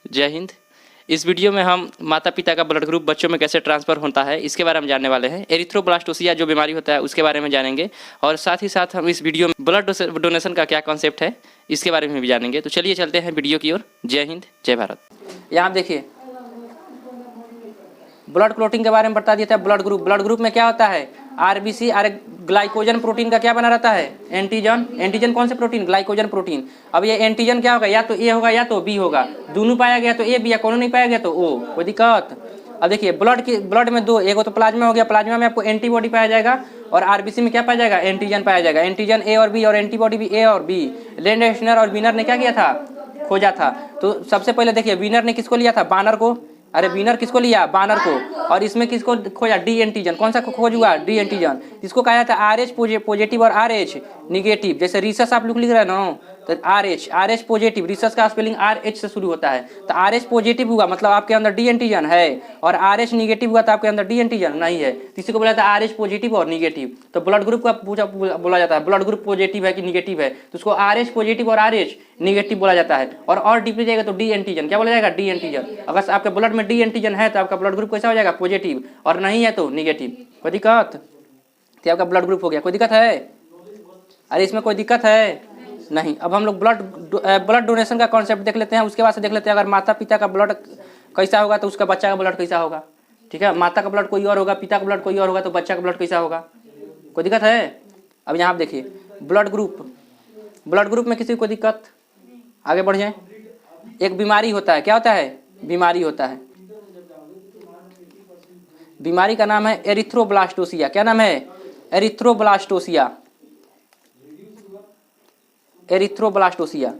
जय हिंद। इस वीडियो में हम माता पिता का ब्लड ग्रुप बच्चों में कैसे ट्रांसफ़र होता है इसके बारे में जानने वाले हैं। एरिथ्रोब्लास्टोसिया जो बीमारी होता है उसके बारे में जानेंगे और साथ ही साथ हम इस वीडियो में ब्लड डोनेशन का क्या कॉन्सेप्ट है इसके बारे में भी जानेंगे। तो चलिए चलते हैं वीडियो की ओर। जय हिंद, जय भारत। यहाँ देखिए ब्लड क्लोटिंग के बारे में बता दिया था। ब्लड ग्रुप में क्या होता है? आरबीसी और ग्लाइकोजन प्रोटीन का क्या बना रहता है? एंटीजन कौन से प्रोटीन? Glycogen protein. अब ये एंटीजन क्या होगा? या तो ए होगा या तो बी होगा। दोनों पाया गया तो ए बी, या कोनो नहीं पाया गया तो ओ। कोई दिक्कत? अब देखिए ब्लड में दो, एक तो प्लाज्मा हो गया। प्लाज्मा में आपको एंटीबॉडी पाया जाएगा और आरबीसी में क्या पाया जाएगा? एंटीजन पाया जाएगा। एंटीजन ए और बी और एंटीबॉडी भी ए और बी। लैंडस्टर और विनर ने क्या किया था? खोजा था। तो सबसे पहले देखिए विनर ने किसको लिया था? बानर को। अरे विनर किसको लिया? बानर को। और इसमें किसको खोजा? D antigen. कौन सा खोज हुआ? D antigen. इसको कहा जाता है आरएच पॉजिटिव और आरएच निगेटिव। जैसे रिसस आप लोग लिख रहे हैं ना, तो आरएच पॉजिटिव, रिसस का स्पेलिंग आरएच से शुरू होता है। तो आरएच पॉजिटिव हुआ मतलब आपके अंदर डी एंटीजन है, और आरएच निगेटिव हुआ तो आपके अंदर डी एंटीजन नहीं है। इसी को बोला जाता है आरएच पॉजिटिव और निगेटिव। तो ब्लड ग्रुप का बोला जाता है ब्लड ग्रुप पॉजिटिव है कि निगेटिव है, तो उसको आरएच पॉजिटिव और आरएच निगेटिव बोला जाता है। और डीपली जाएगा तो डी एंटीजन। क्या बोला जाएगा? D antigen. अगर आपके ब्लड में डी एंटीजन है तो आपका ब्लड ग्रुप कैसा हो जाएगा? पॉजिटिव, और नहीं है तो निगेटिव। कोई दिक्कत? तो आपका ब्लड ग्रुप हो गया। कोई दिक्कत है? अरे इसमें कोई दिक्कत है नहीं। अब हम लोग ब्लड डोनेशन का कॉन्सेप्ट देख लेते हैं। उसके बाद से देख लेते हैं अगर माता पिता का ब्लड कैसा होगा तो उसका बच्चा का ब्लड कैसा होगा। ठीक है, माता का ब्लड कोई और होगा, पिता का ब्लड कोई और होगा, तो बच्चा का ब्लड कैसा होगा। कोई दिक्कत है? अब यहाँ आप देखिए ब्लड ग्रुप में किसी को दिक्कत? आगे बढ़ जाए। एक बीमारी होता है। क्या होता है? बीमारी होता है। बीमारी का नाम है एरिथ्रोब्लास्टोसिया। क्या नाम है? एरिथ्रोब्लास्टोसिया। एरिथ्रोब्लास्टोसिया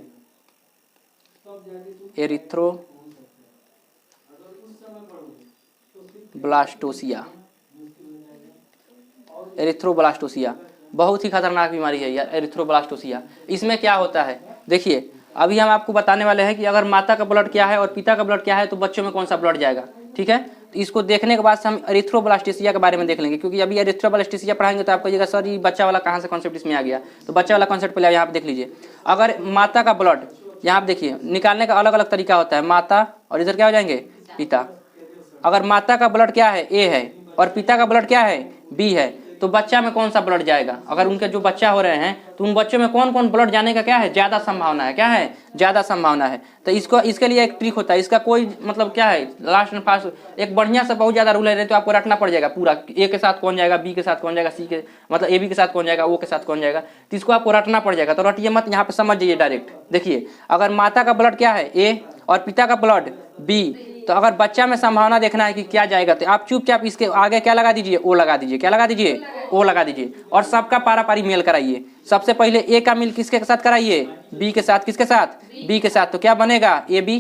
बहुत ही खतरनाक बीमारी है यार एरिथ्रोब्लास्टोसिया। इसमें क्या होता है देखिए, अभी हम आपको बताने वाले हैं कि अगर माता का ब्लड क्या है और पिता का ब्लड क्या है तो बच्चों में कौन सा ब्लड जाएगा। ठीक है, तो इसको देखने के बाद हम एरिथ्रोब्लास्टोसिया के बारे में देख लेंगे, क्योंकि अभी एरिथ्रोब्लास्टोसिया पढ़ाएंगे तो आपको कहिएगा सर ये बच्चा वाला कहाँ से कॉन्सेप्ट इसमें आ गया। तो बच्चा वाला कॉन्सेप्ट पहले यहाँ पे देख लीजिए। अगर माता का ब्लड यहाँ पे देखिए निकालने का अलग अलग तरीका होता है। माता और इधर क्या हो जाएंगे? पिता। अगर माता का ब्लड क्या है? ए है, और पिता का ब्लड क्या है? बी है, तो बच्चा में कौन सा ब्लड जाएगा? अगर उनके जो बच्चा हो रहे हैं तो उन बच्चों में कौन कौन ब्लड जाने का क्या है? ज्यादा संभावना है। क्या है? ज्यादा संभावना है। तो इसके लिए एक ट्रिक होता है। इसका कोई मतलब क्या है, लास्ट एंड फास्ट एक बढ़िया सा बहुत ज्यादा रूल है, तो आपको रटना पड़ जाएगा पूरा। ए के साथ कौन जाएगा, बी के साथ कौन जाएगा, सी के मतलब ए बी के साथ कौन जाएगा, ओ के साथ कौन जाएगा, तो इसको आपको रटना पड़ जाएगा। तो रटिए मत, यहाँ पे समझ जाइए डायरेक्ट। देखिए अगर माता का ब्लड क्या है? ए, और पिता का ब्लड बी, तो अगर बच्चा में संभावना देखना है कि क्या जाएगा तो आप चुपचाप इसके आगे क्या लगा दीजिए? ओ लगा दीजिए। क्या लगा दीजिए? ओ लगा दीजिए। और सबका पारा पारी मेल कराइए। सबसे पहले ए का मेल किसके साथ कराइए? बी के साथ। किसके साथ? बी के साथ। तो क्या बनेगा? A B.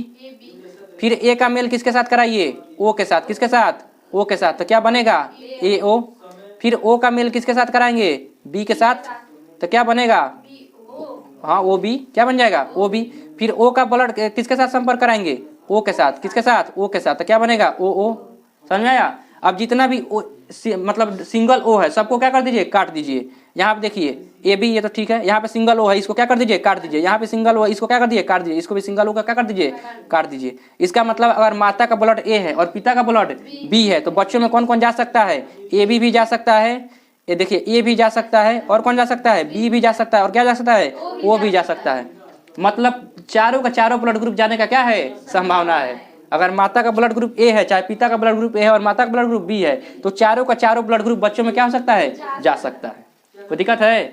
फिर ए का मेल किसके साथ कराइए? ओ के साथ। किसके साथ? ओ के साथ। तो क्या बनेगा? ए ओ। फिर ओ का मेल किसके साथ कराएंगे? बी के साथ। तो क्या बनेगा? हाँ ओ बी। क्या बन जाएगा? O B. फिर ओ का ब्लड किसके साथ संपर्क कराएंगे? ओ के साथ। किसके साथ? ओ के साथ। तो क्या बनेगा? ओ ओ। समझ में आया? अब जितना भी मतलब सिंगल ओ है सबको क्या कर दीजिए? काट दीजिए। यहाँ पे देखिए ए बी, ये तो ठीक है। यहाँ पे सिंगल ओ है, इसको क्या कर दीजिए? काट दीजिए। यहाँ पे सिंगल ओ है, इसको क्या कर दीजिए? काट दीजिए। इसको भी सिंगल ओ का क्या कर दीजिए? काट दीजिए। इसका मतलब अगर माता का ब्लड ए है और पिता का ब्लड बी है तो बच्चों में कौन कौन जा सकता है? ए बी भी जा सकता है, ये देखिए ए भी जा सकता है, और कौन जा सकता है? बी भी जा सकता है, और क्या जा सकता है? ओ भी जा सकता है। मतलब चारों का चारों ब्लड ग्रुप जाने का क्या है? संभावना है। अगर माता का ब्लड ग्रुप ए है, चाहे पिता का ब्लड ग्रुप ए है और माता का ब्लड ग्रुप बी है, तो चारों का चारों ब्लड ग्रुप बच्चों में क्या हो सकता है? जा सकता है। कोई दिक्कत है?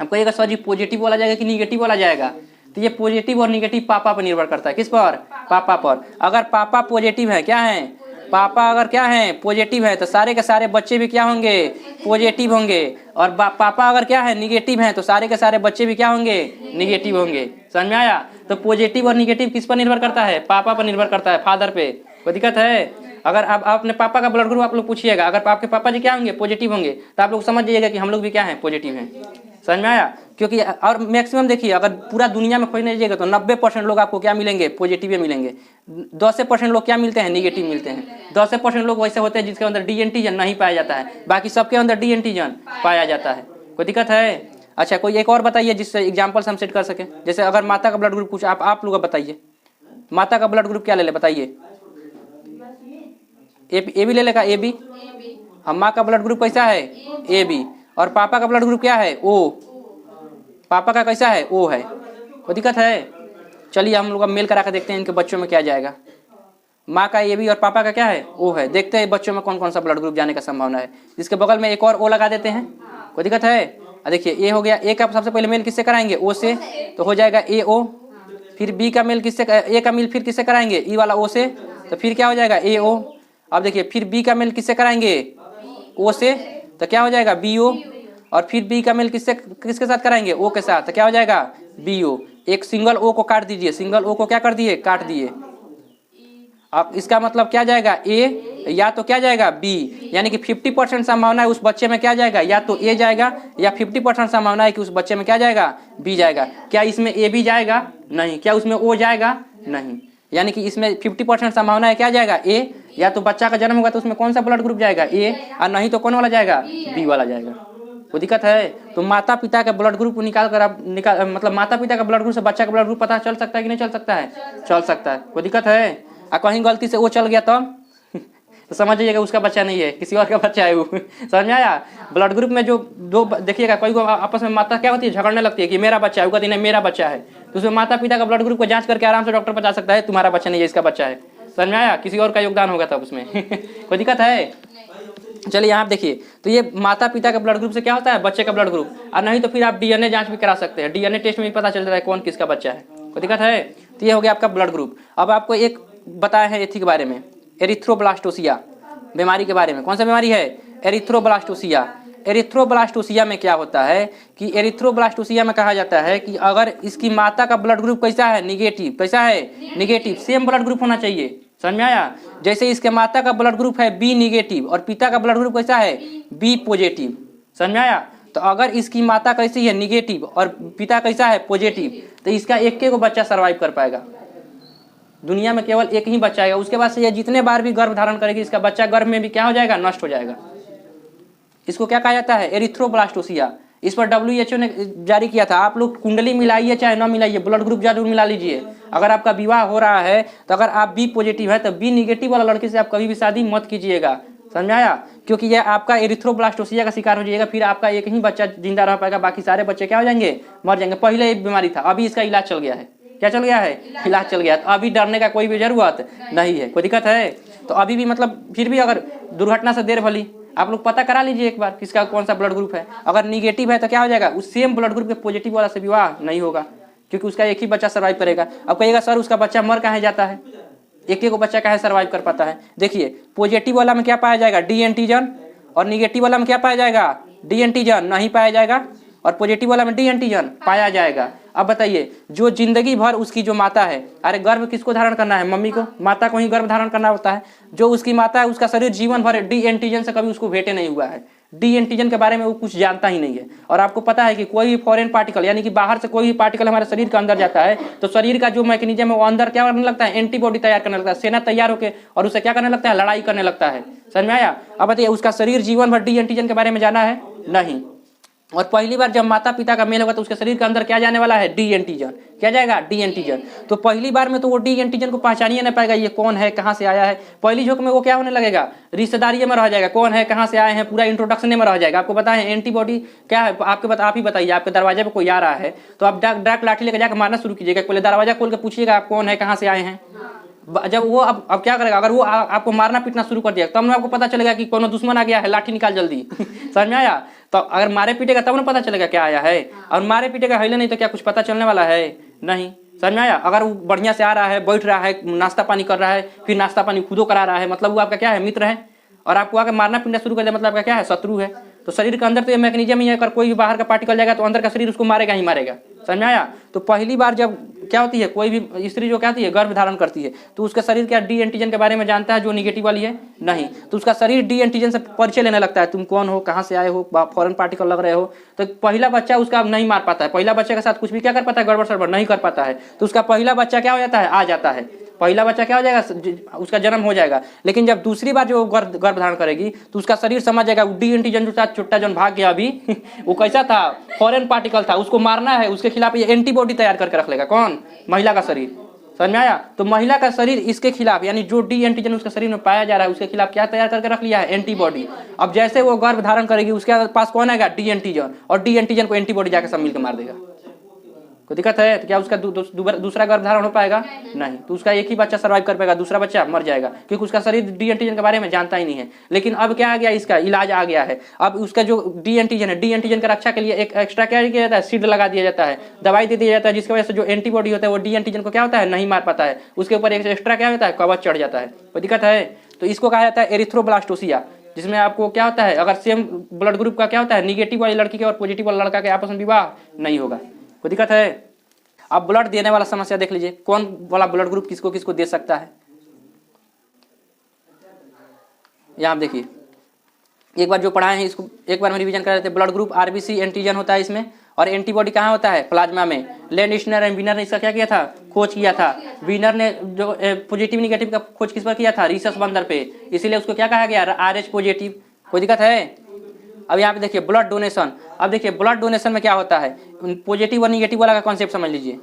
अब कहिएगा सर जी पॉजिटिव वाला जाएगा कि निगेटिव वाला जाएगा? तो ये पॉजिटिव और निगेटिव पापा पर निर्भर करता है। किस पर? पापा पर। अगर पापा पॉजिटिव है, क्या है? पापा अगर क्या है? पॉजिटिव है, तो सारे के सारे बच्चे भी क्या होंगे? पॉजिटिव होंगे। और पापा अगर क्या है? निगेटिव है, तो सारे के सारे बच्चे भी क्या होंगे? निगेटिव होंगे। समझ में आया? तो पॉजिटिव और निगेटिव किस पर निर्भर करता है? पापा पर निर्भर करता है, फादर पे। कोई दिक्कत है? अगर आप अपने पापा का ब्लड ग्रुप आप लोग पूछिएगा, अगर आपके पापा जी क्या होंगे? पॉजिटिव होंगे, तो आप लोग समझ जाइएगा कि हम लोग भी क्या हैं? पॉजिटिव हैं। समझ में आया? क्योंकि और मैक्सिमम देखिए अगर पूरा दुनिया में खोजने जाइएगा तो 90% लोग आपको क्या मिलेंगे? पॉजिटिव मिलेंगे। 10% लोग क्या मिलते हैं? निगेटिव मिलते हैं। 10% लोग वैसे होते हैं जिसके अंदर डी एंटीजन नहीं पाया जाता है, बाकी सबके अंदर डी एंटीजन पाया जाता है। कोई दिक्कत है? अच्छा कोई एक और बताइए जिससे एग्जाम्पल हम सेट कर सके। जैसे अगर माता का ब्लड ग्रुप पूछा, आप लोग बताइए। माता का ब्लड ग्रुप क्या ले ले बताइए? ए बी ले लेगा, ए बी। हम माँ का ब्लड ग्रुप कैसा है? A B. और पापा का ब्लड ग्रुप क्या है? ओ। पापा का कैसा है? ओ है। कोई दिक्कत है? चलिए हम लोग अब मेल करा कर देखते हैं इनके बच्चों में क्या जाएगा। माँ का ए बी और पापा का क्या है? ओ है। देखते हैं बच्चों में कौन कौन सा ब्लड ग्रुप जाने का संभावना है। इसके बगल में एक और ओ लगा देते हैं। कोई दिक्कत है? देखिए ए हो गया। ए का सबसे पहले मेल किससे कराएंगे? ओ से, तो हो जाएगा ए ओ। फिर बी का मेल किससे? ए का मेल फिर किससे कराएंगे? ई वाला ओ से, तो फिर क्या हो जाएगा? ए ओ। अब देखिए फिर बी का मेल किससे कराएंगे? ओ से, तो क्या हो जाएगा? B O. और फिर बी का मेल किसके साथ कराएंगे? ओ के साथ, तो क्या हो जाएगा? B O. एक सिंगल ओ को काट दीजिए, सिंगल ओ को क्या कर दिए? काट दिए। अब इसका मतलब क्या जाएगा? ए या तो क्या जाएगा? बी। यानी कि 50% संभावना है उस बच्चे में क्या जाएगा? या तो ए जाएगा, या 50% संभावना है कि उस बच्चे में क्या जाएगा? बी जाएगा। क्या इसमें ए बी जाएगा? नहीं। क्या उसमें ओ जाएगा? नहीं। यानी कि इसमें 50% संभावना है क्या जाएगा? ए। या तो बच्चा का जन्म होगा तो उसमें कौन सा ब्लड ग्रुप जाएगा? ए। और नहीं तो कौन वाला जाएगा? बी वाला जाएगा। कोई दिक्कत है? तो माता पिता का ब्लड ग्रुप निकाल कर आप मतलब माता पिता का ब्लड ग्रुप से बच्चा का ब्लड ग्रुप पता चल सकता है कि नहीं चल सकता है? चल सकता है। कोई दिक्कत है? कहीं गलती से वो चल गया तब तो समझ जाइएगा उसका बच्चा नहीं है, किसी और का बच्चा है वो। समझ में आया? ब्लड ग्रुप में जो दो देखिएगा, कोई को आपस में माता क्या होती है? झगड़ने लगती है कि मेरा बच्चा है, वो कहती नहीं मेरा बच्चा है। तो उसमें माता पिता का ब्लड ग्रुप को जांच करके आराम से डॉक्टर बता सकता है तुम्हारा बच्चा नहीं है, इसका बच्चा है। समझ में आया? किसी और का योगदान होगा तब उसमें। कोई दिक्कत है? चलिए यहाँ देखिए, तो ये माता पिता का ब्लड ग्रुप से क्या होता है? बच्चे का ब्लड ग्रुप। और नहीं तो फिर आप डीएनए जांच भी करा सकते हैं, डीएनए टेस्ट में भी पता चल जाता है कौन किसका बच्चा है। कोई दिक्कत है? तो ये हो गया आपका ब्लड ग्रुप। अब आपको एक बताया है एथी के बारे में, एरिथ्रोब्लास्टोसिया बीमारी के बारे में। कौन सा बीमारी है? एरिथ्रोब्लास्टोसिया। एरिथ्रोब्लास्टोसिया में क्या होता है कि एरिथ्रोब्लास्टोसिया में कहा जाता है कि अगर इसकी माता का ब्लड ग्रुप कैसा है? निगेटिव। कैसा है? निगेटिव। सेम ब्लड ग्रुप होना चाहिए। समझ में आया? जैसे इसके माता का ब्लड ग्रुप है बी निगेटिव और पिता का ब्लड ग्रुप कैसा है? B positive. समझ में आया? तो अगर इसकी माता कैसी है? निगेटिव और पिता कैसा है? पॉजिटिव, तो इसका एक को बच्चा सर्वाइव कर पाएगा। दुनिया में केवल एक ही बच्चा आएगा। उसके बाद से ये जितने बार भी गर्भ धारण करेगी इसका बच्चा गर्भ में भी क्या हो जाएगा? नष्ट हो जाएगा। इसको क्या कहा जाता है? एरिथ्रोब्लास्टोसिया। इस पर WHO ने जारी किया था। आप लोग कुंडली मिलाइए चाहे ना मिलाइए, ब्लड ग्रुप जरूर मिला लीजिए। अगर आपका विवाह हो रहा है तो अगर आप बी पॉजिटिव है तो बी निगेटिव वाला लड़के से आप कभी भी शादी मत कीजिएगा। समझ में आया? क्योंकि यह आपका एरिथ्रोब्लास्टोसिया का शिकार हो जाएगा। फिर आपका एक ही बच्चा जिंदा रह पाएगा, बाकी सारे बच्चे क्या हो जाएंगे? मर जाएंगे। पहले एक बीमारी था, अभी इसका इलाज चल गया है। क्या चल गया है? इलाज चल गया। तो अभी डरने का कोई भी जरूरत नहीं है। कोई दिक्कत है? तो अभी भी मतलब फिर भी अगर दुर्घटना से देर भली आप लोग पता करा लीजिए एक बार किसका कौन सा ब्लड ग्रुप है। अगर निगेटिव है तो क्या हो जाएगा? उस सेम ब्लड ग्रुप के पॉजिटिव वाला से विवाह नहीं होगा, क्योंकि उसका एक ही बच्चा सर्वाइव करेगा। अब कहिएगा सर उसका बच्चा मर कहाँ जाता है? एक को बच्चा कहाँ सर्वाइव कर पाता है? देखिए पॉजिटिव वाला में क्या पाया जाएगा? D antigen. और निगेटिव वाला में क्या पाया जाएगा? डी एंटीजन नहीं पाया जाएगा। और पॉजिटिव वाला में डी एंटीजन पाया जाएगा। अब बताइए, जो जिंदगी भर उसकी जो माता है, अरे गर्भ किसको धारण करना है? मम्मी को, माता को ही गर्भ धारण करना होता है। जो उसकी माता है उसका शरीर जीवन भर डी एंटीजन से कभी उसको भेंटे नहीं हुआ है। डी एंटीजन के बारे में वो कुछ जानता ही नहीं है। और आपको पता है कि कोई भी फॉरेन पार्टिकल यानी कि बाहर से कोई भी पार्टिकल हमारे शरीर के अंदर जाता है तो शरीर का जो मैकेनिज्म है वो अंदर क्या करने लगता है? एंटीबॉडी तैयार करने लगता है। सेना तैयार होकर और उसे क्या करने लगता है? लड़ाई करने लगता है। समझ में आया? अब बताइए उसका शरीर जीवन भर डी एंटीजन के बारे में जाना है? नहीं। और पहली बार जब माता पिता का मेल होगा तो उसके शरीर के अंदर क्या जाने वाला है? D antigen. क्या जाएगा? D antigen. तो पहली बार में तो वो डी एंटीजन को पहचान ही नहीं पाएगा, ये कौन है, कहाँ से आया है। पहली झोंक में वो क्या होने लगेगा? रिश्तेदारी में रह जाएगा, कौन है, कहाँ से आए हैं, पूरा इंट्रोडक्शन में रह जाएगा। आपको पता है एंटीबॉडी क्या है? आप ही बताइए। आपके दरवाजे पर कोई आ रहा है तो आप डाक लाठी लेकर जाकर मारना शुरू कीजिएगा। पहले दरवाजा खोल के पूछिएगा आप कौन है, कहाँ से आए हैं। जब वो अब क्या करेगा? अगर वो आपको मारना पीटना शुरू कर दिया तब ना आपको पता चलेगा कि कोनो दुश्मन आ गया है, लाठी निकाल जल्दी। समझ में आया? तो अगर मारे पीटेगा तब ना पता चलेगा क्या आया है। और मारे पीटेगा हिले नहीं तो क्या कुछ पता चलने वाला है? नहीं। समझ में आया? अगर वो बढ़िया से आ रहा है, बैठ रहा है, नाश्ता पानी कर रहा है, फिर नाश्ता पानी खुदो करा रहा है, मतलब वो आपका क्या है? मित्र है। और आपको आकर मारना पीटना शुरू कर दिया मतलब आपका क्या है? शत्रु है। तो शरीर के अंदर तो ये मैकेनिज्म ही है, अगर कोई भी बाहर का पार्टिकल जाएगा तो अंदर का शरीर उसको मारेगा ही मारेगा। समझ में आया? तो पहली बार जब क्या होती है, कोई भी स्त्री जो क्या होती है, गर्भ धारण करती है, तो उसका शरीर क्या डी एंटीजन के बारे में जानता है जो निगेटिव वाली है? नहीं। तो उसका शरीर डी एंटीजन से परिचय लेने लगता है, तुम कौन हो, कहाँ से आए हो, फॉरेन पार्टिकल लग रहे हो। तो पहला बच्चा उसका नहीं मार पाता है, पहला बच्चे के साथ कुछ भी क्या कर पाता है? गड़बड़ सड़बड़ नहीं कर पाता है। तो उसका पहला बच्चा क्या हो जाता है? आ जाता है। पहला बच्चा क्या हो जाएगा? उसका जन्म हो जाएगा। लेकिन जब दूसरी बार जो गर्भ धारण करेगी तो उसका शरीर समझ जाएगा डी एंटीजन जो साथ छुट्टा जो भाग गया अभी वो कैसा था? फॉरेन पार्टिकल था, उसको मारना है, उसके खिलाफ ये एंटीबॉडी तैयार करके रख लेगा। कौन? महिला का शरीर। समझ में आया। तो महिला का शरीर इसके खिलाफ यानी जो डी एंटीजन उसके शरीर में पाया जा रहा है उसके खिलाफ क्या तैयार करके रख लिया है, एंटीबॉडी। अब जैसे वो गर्भ धारण करेगी उसके पास कौन आएगा, डी एंटीजन, और डी एंटीजन को एंटीबॉडी जाकर सब मिलकर मार देगा। कोई दिक्कत है तो क्या उसका दूसरा गर्भ धारण हो पाएगा, नहीं। तो उसका एक ही बच्चा सर्वाइव कर पाएगा, दूसरा बच्चा मर जाएगा, क्योंकि उसका शरीर डी एंटीजन के बारे में जानता ही नहीं है। लेकिन अब क्या आ गया, इसका इलाज आ गया है। अब उसका जो डी एंटीजन है, डी एंटीजन की रक्षा के लिए एक एक्स्ट्रा क्या किया जाता है, सीड लगा दिया जाता है, दवाई दे दिया जाता है, जिसकी वजह से जो एंटीबॉडी होता है वो डी एंटीजन को क्या होता है, नहीं मार पाता है। उसके ऊपर एक एक्स्ट्रा क्या होता है, कवच चढ़ जाता है। कोई दिक्कत है तो इसको कहा जाता है एरिथ्रोब्लास्टोसिया, जिसमें आपको क्या होता है, अगर सेम ब्लड ग्रुप का क्या होता है, निगेटिव वाली लड़की के और पॉजिटिव वाला लड़का के आपस में विवाह नहीं होगा। कोई दिक्कत है। अब ब्लड देने वाला समस्या देख लीजिए, कौन वाला ब्लड ग्रुप किसको किसको दे सकता है। यहाँ आप देखिए, एक बार जो पढ़ाए हैं इसको एक बार में रिवीजन कर देते हैं। ब्लड ग्रुप आरबीसी एंटीजन होता है इसमें, और एंटीबॉडी कहाँ होता है, प्लाज्मा में। लैंडस्टर एंड वीनर ने इसका क्या किया था, खोज किया था। वीनर ने जो पॉजिटिव निगेटिव का खोज किस पर किया था, रीसस बंदर पे, इसीलिए उसको क्या कहा गया, RH पॉजिटिव। कोई दिक्कत है। अब यहाँ पे देखिए ब्लड डोनेशन। अब देखिए ब्लड डोनेशन में क्या होता है, पॉजिटिव और निगेटिव वाला का कॉन्सेप्ट समझ लीजिए।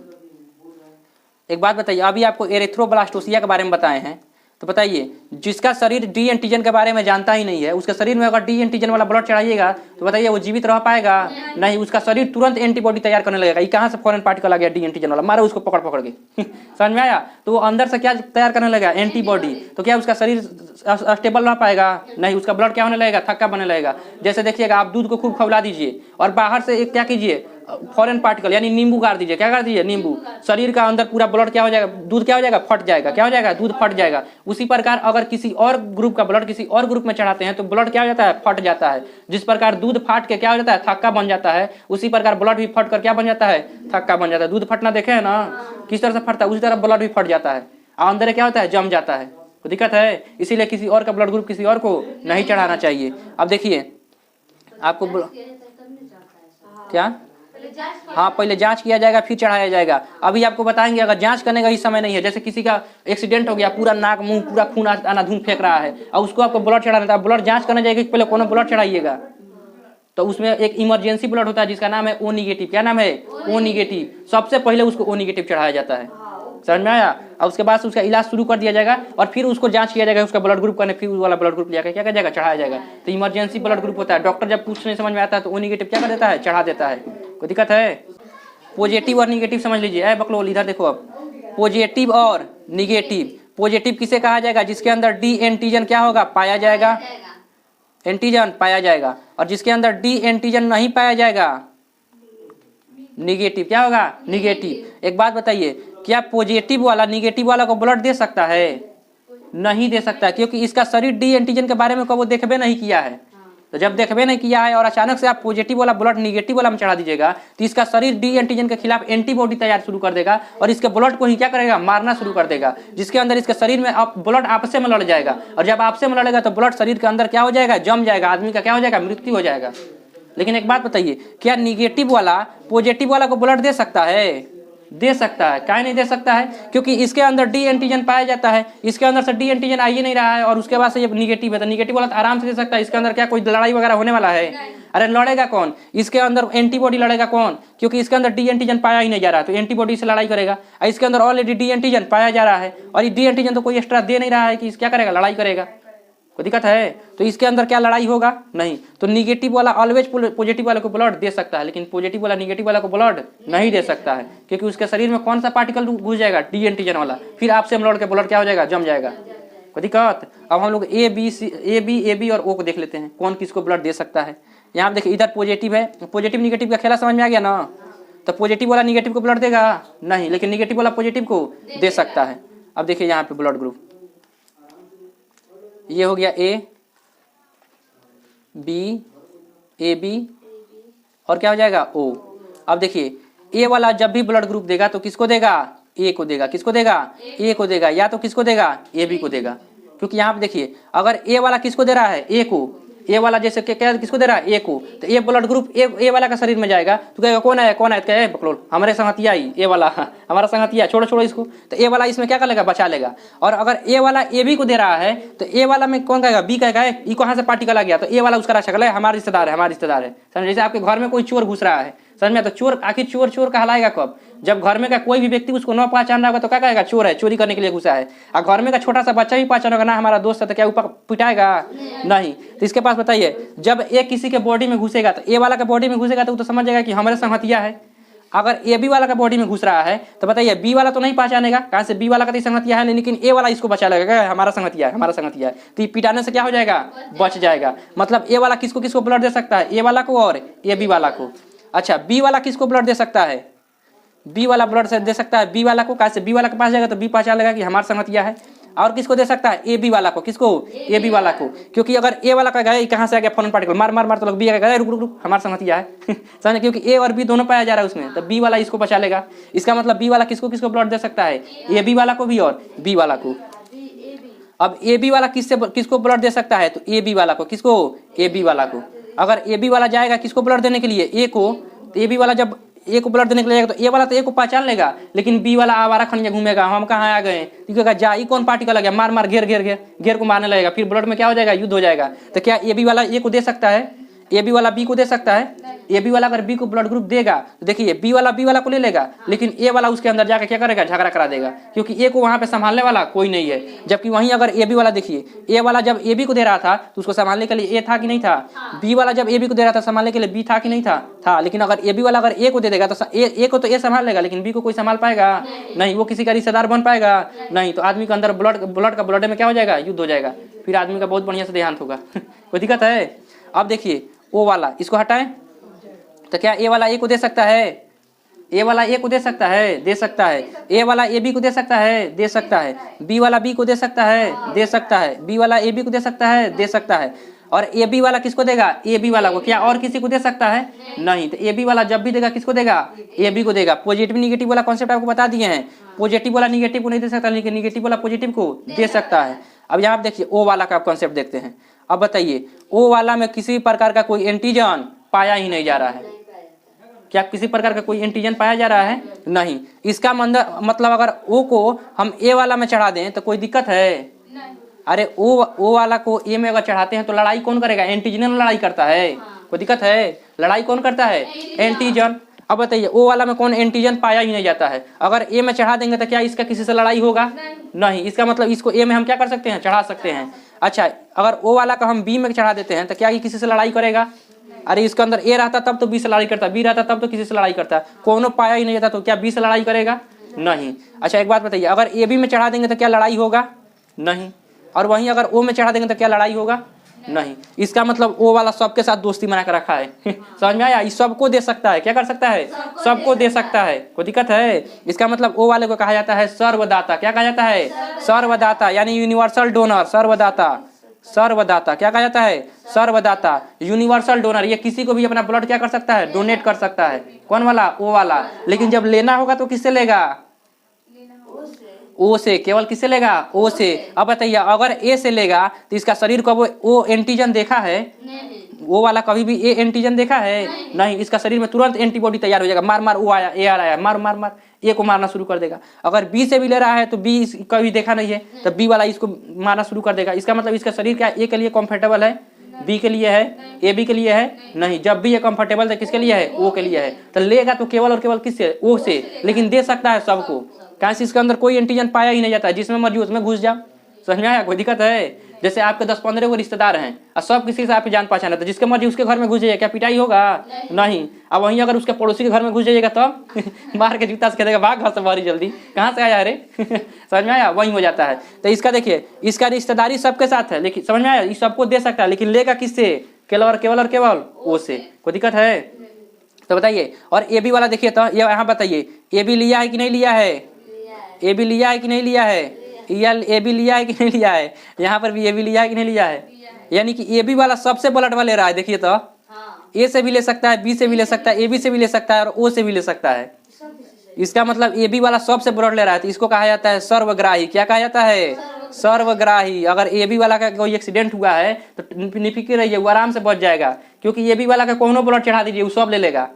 एक बात बताइए, अभी आपको एरिथ्रोब्लास्टोसिया के बारे में बताए हैं, तो बताइए जिसका शरीर डी एंटीजन के बारे में जानता ही नहीं है, उसके शरीर में अगर डी एंटीजन वाला ब्लड चढ़ाइएगा तो बताइए वो जीवित रह पाएगा, नहीं। उसका शरीर तुरंत एंटीबॉडी तैयार करने लगेगा। ये कहाँ से फॉरेन पार्टिकल आ गया, डी एंटीजन वाला, मारो उसको पकड़ पकड़ के समझ में आया। तो वो अंदर से क्या तैयार करने लगेगा, एंटीबॉडी। तो क्या उसका शरीर स्टेबल रह पाएगा, नहीं। उसका ब्लड क्या होने लगेगा, थक्का बनने लगेगा। जैसे देखिएगा आप दूध को खूब खवला दीजिए और बाहर से एक क्या कीजिए, फॉरेन पार्टिकल यानी नींबू गाड़ दीजिए। क्या कर दीजिए, नींबू। शरीर का अंदर पूरा ब्लड क्या हो जाएगा, दूध क्या हो जाएगा, फट जाएगा। क्या हो जाएगा, दूध फट जाएगा। उसी प्रकार अगर किसी और ग्रुप का ब्लड किसी और ग्रुप में चढ़ाते हैं तो ब्लड क्या हो जाता है, फट जाता है। जिस प्रकार दूध फाट के क्या हो जाता है, थक्का बन जाता है, उसी प्रकार ब्लड भी फट कर क्या बन जाता है, थक्का बन जाता है। दूध फटना देखे है ना किस तरह से फटता है, उसी तरह ब्लड भी फट जाता है, अंदर क्या होता है, जम जाता है। तो दिक्कत है, इसीलिए किसी और का ब्लड ग्रुप किसी और को नहीं चढ़ाना चाहिए। अब देखिए आपको क्या, हाँ पहले जांच किया जाएगा फिर चढ़ाया जाएगा। अभी आपको बताएंगे, अगर जांच करने का ही समय नहीं है, जैसे किसी का एक्सीडेंट हो गया, पूरा नाक मुंह पूरा खून आना धूम फेंक रहा है और उसको आपको ब्लड चढ़ाना था, ब्लड जांच करने जाएगा पहले कौन ब्लड चढ़ाइएगा। तो उसमें एक इमरजेंसी ब्लड होता है जिसका नाम है O निगेटिव। क्या नाम है, O निगेटिव। सबसे पहले उसको O निगेटिव चढ़ाया जाता है, समझ में आया। और उसके बाद उसका इलाज शुरू कर दिया जाएगा और फिर उसको जांच किया जाएगा उसका ब्लड ग्रुप करने, फिर उस वाला ब्लड ग्रुप लेकर क्या कर जाएगा, चढ़ाया जाएगा। तो इमरजेंसी ब्लड ग्रुप होता है। डॉक्टर जब कुछ नहीं समझ में आता है तो O निगेटिव क्या कर देता है, चढ़ा देता है। कोई दिक्कत है। पॉजिटिव और निगेटिव समझ लीजिए। बकलोल इधर देखो, अब पॉजिटिव और निगेटिव। पॉजिटिव किसे कहा जाएगा, जिसके अंदर डी एंटीजन क्या होगा, पाया जाएगा, एंटीजन पाया जाएगा। और जिसके अंदर डी एंटीजन नहीं पाया जाएगा, निगेटिव क्या होगा, निगेटिव। एक बात बताइए, क्या पॉजिटिव वाला निगेटिव वाला को ब्लड दे सकता है, नहीं दे सकता, क्योंकि इसका शरीर डी एंटीजन के बारे में कभी देखबे नहीं किया है। तो जब देखबे नहीं किया है और अचानक से आप पॉजिटिव वाला ब्लड निगेटिव वाला में चढ़ा दीजिएगा तो इसका शरीर डी एंटीजन के खिलाफ एंटीबॉडी तैयार शुरू कर देगा और इसके ब्लड को ही क्या करेगा, मारना शुरू कर देगा। जिसके अंदर इसके शरीर में ब्लड आपसे में लड़ जाएगा, और जब आपसे में लड़ेगा तो ब्लड शरीर के अंदर क्या हो जाएगा, जम जाएगा, आदमी का क्या हो जाएगा, मृत्यु हो जाएगा। लेकिन एक बात बताइए, क्या निगेटिव वाला पॉजिटिव वाला को ब्लड दे सकता है, दे सकता है। क्या नहीं दे सकता है, क्योंकि इसके अंदर डी एंटीजन पाया जाता है, इसके अंदर से डी एंटीजन आ ही नहीं रहा है और उसके बाद से ये निगेटिव है। तो निगेटिव वाला तो आराम से दे सकता है। इसके अंदर क्या कोई लड़ाई वगैरह होने वाला है, अरे लड़ेगा कौन, इसके अंदर एंटीबॉडी लड़ेगा कौन, क्योंकि इसके अंदर डी एंटीजन पाया ही नहीं जा रहा है, तो एंटीबॉडी से लड़ाई करेगा। इसके अंदर ऑलरेडी डी एंटीजन पाया जा रहा है और ये डी एंटीजन तो कोई एक्स्ट्रा दे नहीं रहा है कि क्या करेगा, लड़ाई करेगा। कोई दिक्कत है, तो इसके अंदर क्या लड़ाई होगा, नहीं। तो निगेटिव वाला ऑलवेज पॉजिटिव वाले को ब्लड दे सकता है, लेकिन पॉजिटिव वाला निगेटिव वाला को ब्लड नहीं दे सकता है, क्योंकि उसके शरीर में कौन सा पार्टिकल घुस जाएगा, डी एंटीजन वाला, फिर आपसे लड़ के ब्लड क्या हो जाएगा, जम जाएगा। कोई दिक्कत। अब हम लोग ए बी और ओ को देख लेते हैं, कौन किसको ब्लड दे सकता है। यहाँ देखिए, इधर पॉजिटिव है, पॉजिटिव निगेटिव का खेला समझ में आ गया ना। तो पॉजिटिव वाला निगेटिव को ब्लड देगा नहीं, लेकिन निगेटिव वाला पॉजिटिव को दे सकता है। अब देखिए यहाँ पे ब्लड ग्रुप, ये हो गया ए बी और क्या हो जाएगा, ओ। अब देखिए ए वाला जब भी ब्लड ग्रुप देगा तो किसको देगा, ए को देगा। किसको देगा, ए को देगा, या तो किसको देगा, ए बी को देगा। क्योंकि यहाँ पे देखिए, अगर ए वाला किसको दे रहा है, ए को, ए वाला जैसे क्या किसको दे रहा है, ए को, तो ए ब्लड ग्रुप ए वाला का शरीर में जाएगा तो कहेगा कौन है, कौन है, तो कहे बकलोल हमारे संगतिया ही, ए वाला हमारा संगतिया, छोड़ो छोड़ो इसको। तो ए वाला इसमें क्या कर लेगा, बचा लेगा। और अगर ए वाला ए बी को दे रहा है तो ए वाला में कौन कहेगा, बी कहेगा ये कहाँ से पार्टिकल आ गया, तो ए वाला उसका रक्षा कर, हमारा रिश्तेदार है, हमारा रिश्तेदार है। जैसे आपके घर में कोई चोर घुस रहा है समझ में? तो चोर आखिर चोर चोर कहलाएगा कब? जब घर में का कोई भी व्यक्ति उसको न पहचान रहा होगा तो क्या कहेगा? चोर है, चोरी करने के लिए घुसा है। और घर में का छोटा सा बच्चा भी पहचान होगा ना हमारा दोस्त है, तो क्या ऊपर पिटाएगा? नहीं। तो इसके पास बताइए, जब एक किसी के बॉडी में घुसेगा तो ए वाला के बॉडी में घुसेगा तो वो तो समझ जाएगा कि हमारे संगतिया है। अगर ए बी वाला का बॉडी में घुस रहा है तो बताइए बी वाला तो नहीं पहचानेगा, कहाँ से? बी वाला का तो संगतिया है, लेकिन ए वाला इसको बचा लगेगा, हमारा संगतिया है, हमारा संगतिया है। तो ये पिटाने से क्या हो जाएगा? बच जाएगा। मतलब ए वाला किसको किसको ब्लड दे सकता है? ए वाला को और ए बी वाला को। अच्छा, बी वाला किसको ब्लड दे सकता है? बी वाला ब्लड से दे सकता है बी वाला को, कहाँ से? बी वाला के पास जाएगा तो बी पहचान लेगा कि हमारा संगतिया है। और किसको दे सकता है? ए बी वाला को। किसको? ए बी वाला को। क्योंकि अगर ए वाला का गए कहाँ से आ गया फॉरेन पार्टिकल, मार मार मार तो लोग बी का गए रुक रुक रुक हमारा संगतिया है समझे? क्योंकि ए और बी दोनों पाया जा रहा है उसमें, तो बी वाला इसको बचा लेगा। इसका मतलब बी वाला किसको किसको ब्लड दे सकता है? ए बी वाला को भी और बी वाला को। अब ए बी वाला किसको ब्लड दे सकता है? तो ए बी वाला को। किसको? ए बी वाला को। अगर ए बी वाला जाएगा किसको ब्लड देने के लिए? ए को। तो ए बी वाला जब ए को ब्लड देने के लिए जाएगा तो ए वाला तो ए को पहचान लेगा, लेकिन बी वाला आवारा खनिया घूमेगा, हम कहाँ आ गए, कहेगा जा ये कौन पार्टिकल आ गया, मार मार घेर घेर घेर घेर को मारने लगेगा। फिर ब्लड में क्या हो जाएगा? युद्ध हो जाएगा। तो क्या ए बी वाला ए को दे सकता है? ए बी वाला बी को दे सकता है? ए बी वाला अगर बी को ब्लड ग्रुप देगा तो देखिए बी वाला को ले लेगा, लेकिन ए वाला उसके अंदर जाकर क्या करेगा? झगड़ा करा देगा, क्योंकि ए को वहां पे संभालने वाला कोई नहीं है। जबकि वहीं अगर ए बी वाला देखिए, ए वाला जब ए बी को दे रहा था तो उसको संभालने के लिए ए था कि नहीं था? बी वाला जब ए बी को दे रहा था संभालने के लिए बी था कि नहीं था? था। लेकिन अगर ए बी वाला अगर ए को दे देगा तो ए को तो ए संभाल लेगा, लेकिन बी को कोई संभाल पाएगा नहीं। वो किसी का रिश्तेदार बन पाएगा नहीं। तो आदमी के अंदर ब्लड में क्या हो जाएगा? युद्ध हो जाएगा। फिर आदमी का बहुत बढ़िया से देहांत होगा कोई दिक्कत है? अब देखिए ओ वाला इसको हटाएं तो क्या ए वाला ए को दे सकता है? ए वाला ए को दे सकता है? दे सकता है। ए वाला ए बी को दे सकता है? दे सकता है। बी वाला बी को दे सकता है? दे सकता है। बी वाला ए बी को दे सकता है? दे सकता है। और ए बी वाला किसको देगा? ए बी वाला को। क्या और किसी को दे सकता है? नहीं। तो ए बी वाला जब भी देगा किसको देगा? ए बी को देगा। पॉजिटिव निगेटिव वाला कॉन्सेप्ट आपको बता दिए हैं। पॉजिटिव वाला निगेटिव को नहीं दे सकता, लेकिन निगेटिव वाला पॉजिटिव को दे सकता है। अब यहाँ आप देखिए ओ वाला का कॉन्सेप्ट देखते हैं। अब बताइए ओ वाला में किसी प्रकार का कोई एंटीजन पाया ही नहीं जा रहा है। क्या किसी प्रकार का कोई एंटीजन पाया जा रहा है? नहीं। इसका मतलब अगर ओ को हम ए वाला में चढ़ा दें तो कोई दिक्कत है? अरे ओ वाला को ए में अगर चढ़ाते हैं तो लड़ाई कौन करेगा? एंटीजन लड़ाई करता है। कोई दिक्कत है? लड़ाई कौन करता है? एंटीजन। अब बताइए ओ वाला में कौन एंटीजन पाया ही नहीं जाता है, अगर ए में चढ़ा देंगे तो क्या इसका किसी से लड़ाई होगा? नहीं। इसका मतलब इसको ए में हम क्या कर सकते हैं? चढ़ा सकते हैं। अच्छा, अगर ओ वाला का हम बी में चढ़ा देते हैं तो क्या ये किसी से लड़ाई करेगा? अरे इसके अंदर ए रहता तब तो बी से लड़ाई करता, बी रहता तब तो किसी से लड़ाई करता। कोनो पाया ही नहीं जाता तो क्या बी से लड़ाई करेगा? नहीं। अच्छा एक बात बताइए, अगर ए बी में चढ़ा देंगे तो क्या लड़ाई होगा? नहीं। और वहीं अगर ओ में चढ़ा देंगे तो क्या लड़ाई होगा? नहीं। इसका मतलब ओ वाला सबके साथ दोस्ती बना कर रखा है समझ में आया? ये सबको दे सकता है। क्या कर सकता है? सबको दे सकता है। कोई दिक्कत है? इसका मतलब ओ वाले को कहा जाता है सर्वदाता। क्या कहा जाता है? सर्वदाता, यानी यूनिवर्सल डोनर। सर्वदाता, सर्वदाता क्या कहा जाता है? सर्वदाता, यूनिवर्सल डोनर। ये किसी को भी अपना ब्लड क्या कर सकता है? डोनेट कर सकता है। कौन वाला? ओ वाला। लेकिन जब लेना होगा तो किससे लेगा? ओ से। केवल किससे लेगा? ओ से। अब बताइए अगर ए से लेगा तो इसका शरीर को वो एंटीजन देखा है? वो वाला कभी भी ए एंटीजन देखा है? नहीं। इसका शरीर में तुरंत एंटीबॉडी तैयार हो जाएगा। मार मार ओ आया, ए आया, मार मार मार, ए को मारना शुरू कर देगा। अगर बी से भी ले रहा है तो बी कभी देखा नहीं है तो बी वाला इसको मारना शुरू कर देगा। इसका मतलब इसका शरीर क्या ए के लिए कंफर्टेबल है? बी के लिए है? ए बी के लिए है? नहीं। जब भी ये कंफर्टेबल है किसके लिए है? ओ के लिए है। तो लेगा तो केवल और केवल किससे? ओ से। लेकिन दे सकता है सबको, कहाँ से? इसके अंदर कोई एंटीजन पाया ही नहीं जाता है। जिसमें मर्जी उसमें घुस जाओ। समझ में आया? कोई दिक्कत है? जैसे आपके 10-15 वो रिश्तेदार हैं और सब किसी से आपकी जान पहचान है, तो जिसके मर्जी उसके घर में घुस जाइए, क्या पिटाई होगा? नहीं। अब वहीं अगर उसके पड़ोसी के घर में घुस जाइएगा तब मार के जूता से कहेगा भाग घर से बाहरी जल्दी, कहाँ से आया रे समझ में आया? वहीं हो जाता है। तो इसका देखिए, इसका रिश्तेदारी सबके साथ है, लेकिन समझ में आया? ये सबको दे सकता है, लेकिन लेगा किससे? केवल ओ से। कोई दिक्कत है? तो बताइए। और ए बी वाला देखिए तो ये यहाँ बताइए, ए बी लिया है कि नहीं लिया है? ए बी लिया है कि नहीं लिया है? ए बी लिया है कि नहीं लिया है? यहाँ पर भी ए बी लिया है कि नहीं लिया है? यानी कि ए बी वाला सबसे ब्लड वाले रहा है। देखिए तो ए से भी ले सकता है, बी से भी ले सकता है, ए बी से भी ले सकता है और ओ से भी ले सकता है। इसका मतलब ए बी वाला सबसे ब्लड ले रहा है, तो इसको कहा जाता है सर्वग्राही। क्या कहा जाता है? सर्वग्राही। अगर ए बी वाला का कोई एक्सीडेंट हुआ है तो निफिक्र रहिए, वो आराम से बच जाएगा, क्योंकि ए बी वाला का कोनो ब्लड चढ़ा दीजिए वो सब ले लेगा।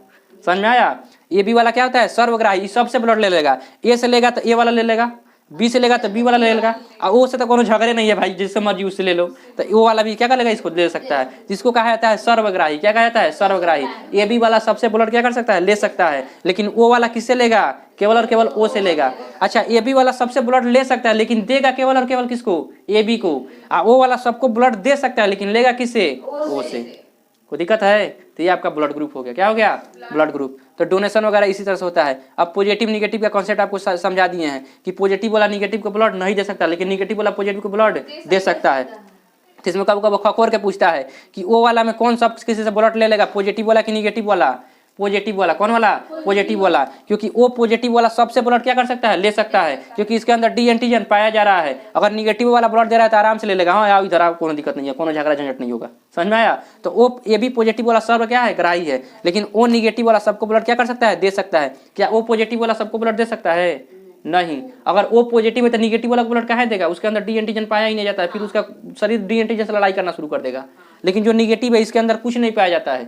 समझ में आया? ए बी वाला क्या होता है? सर्वग्राही। सबसे ब्लड ले लेगा। ए से लेगा तो ए वाला ले लेगा, बी से लेगा तो बी वाला ले लेगा, और ओ से तो कोनो झगड़े नहीं है भाई, जिससे मर्जी उससे ले लो, तो ओ वाला भी क्या कर लेगा, इसको ले सकता है, जिसको कहा जाता है सर्वग्राही। क्या कहा जाता है, सर्वग्राही। ए बी वाला सबसे ब्लड क्या कर सकता है, ले सकता है, लेकिन ओ वाला किससे लेगा, केवल और केवल ओ से लेगा। अच्छा, ए बी वाला सबसे ब्लड ले सकता है, लेकिन देगा केवल और केवल किसको, ए बी को। ओ वाला सबको ब्लड दे सकता है, लेकिन लेगा किससे, ओ से। कोई दिक्कत है, तो ये आपका ब्लड ग्रुप हो गया। क्या हो गया, ब्लड ग्रुप। तो डोनेशन वगैरह इसी तरह से होता है। अब पॉजिटिव निगेटिव का कॉन्सेप्ट आपको समझा दिए हैं कि पॉजिटिव वाला निगेटिव को ब्लड नहीं दे सकता, लेकिन निगेटिव वाला पॉजिटिव को ब्लड दे सकता है। तो इसमें कब कब खखोर के पूछता है कि ओ वाला में कौन सा किसी से ब्लड ले लेगा, पॉजिटिव वाला कि निगेटिव वाला, पॉजिटिव वाला। कौन वाला, पॉजिटिव वाला, क्योंकि ओ पॉजिटिव वाला सबसे ब्लड क्या कर सकता है, ले सकता है, क्योंकि इसके अंदर डी एंटीजन पाया जा रहा है। अगर निगेटिव वाला ब्लड दे रहा है तो आराम से ले लेगा, हाँ आओ इधर आओ, कोनो दिक्कत नहीं है, कोनो झगड़ा झंझट नहीं होगा। समझ में आया। तो ओ ए बी पॉजिटिव वाला सर्व क्या है, ग्राही है, लेकिन ओ निगेटिव वाला सबको ब्लड क्या कर सकता है, दे सकता है। क्या ओ पॉजिटिव वाला सबको ब्लड दे सकता है, नहीं। अगर ओ पॉजिटिव है तो निगेटिव वाला ब्लड कहाँ देगा, उसके अंदर डी एंटीजन पाया ही नहीं जाता है, फिर उसका शरीर डी एंटीजन से लड़ाई करना शुरू कर देगा। लेकिन जो निगेटिव है इसके अंदर कुछ नहीं पाया जाता है,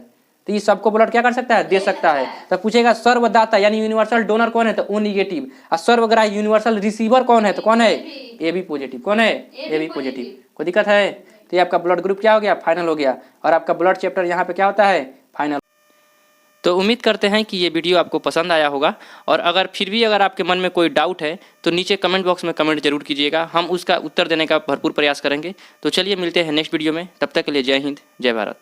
तो ये सबको ब्लड क्या कर सकता है, दे सकता है। तो पूछेगा सर्वदाता यानी यूनिवर्सल डोनर कौन है, तो ओ निगेटिव। और सर्वग्राही यूनिवर्सल रिसीवर कौन है, तो कौन है, ए बी पॉजिटिव। कौन है, ए बी पॉजिटिव। कोई दिक्कत है, तो ये आपका ब्लड ग्रुप क्या हो गया, फाइनल हो गया। और आपका ब्लड चैप्टर यहाँ पे क्या होता है, फाइनल। तो उम्मीद करते हैं कि ये वीडियो आपको पसंद आया होगा, और अगर फिर भी अगर आपके मन में कोई डाउट है तो नीचे कमेंट बॉक्स में कमेंट जरूर कीजिएगा, हम उसका उत्तर देने का भरपूर प्रयास करेंगे। तो चलिए मिलते हैं नेक्स्ट वीडियो में, तब तक के लिए जय हिंद, जय भारत।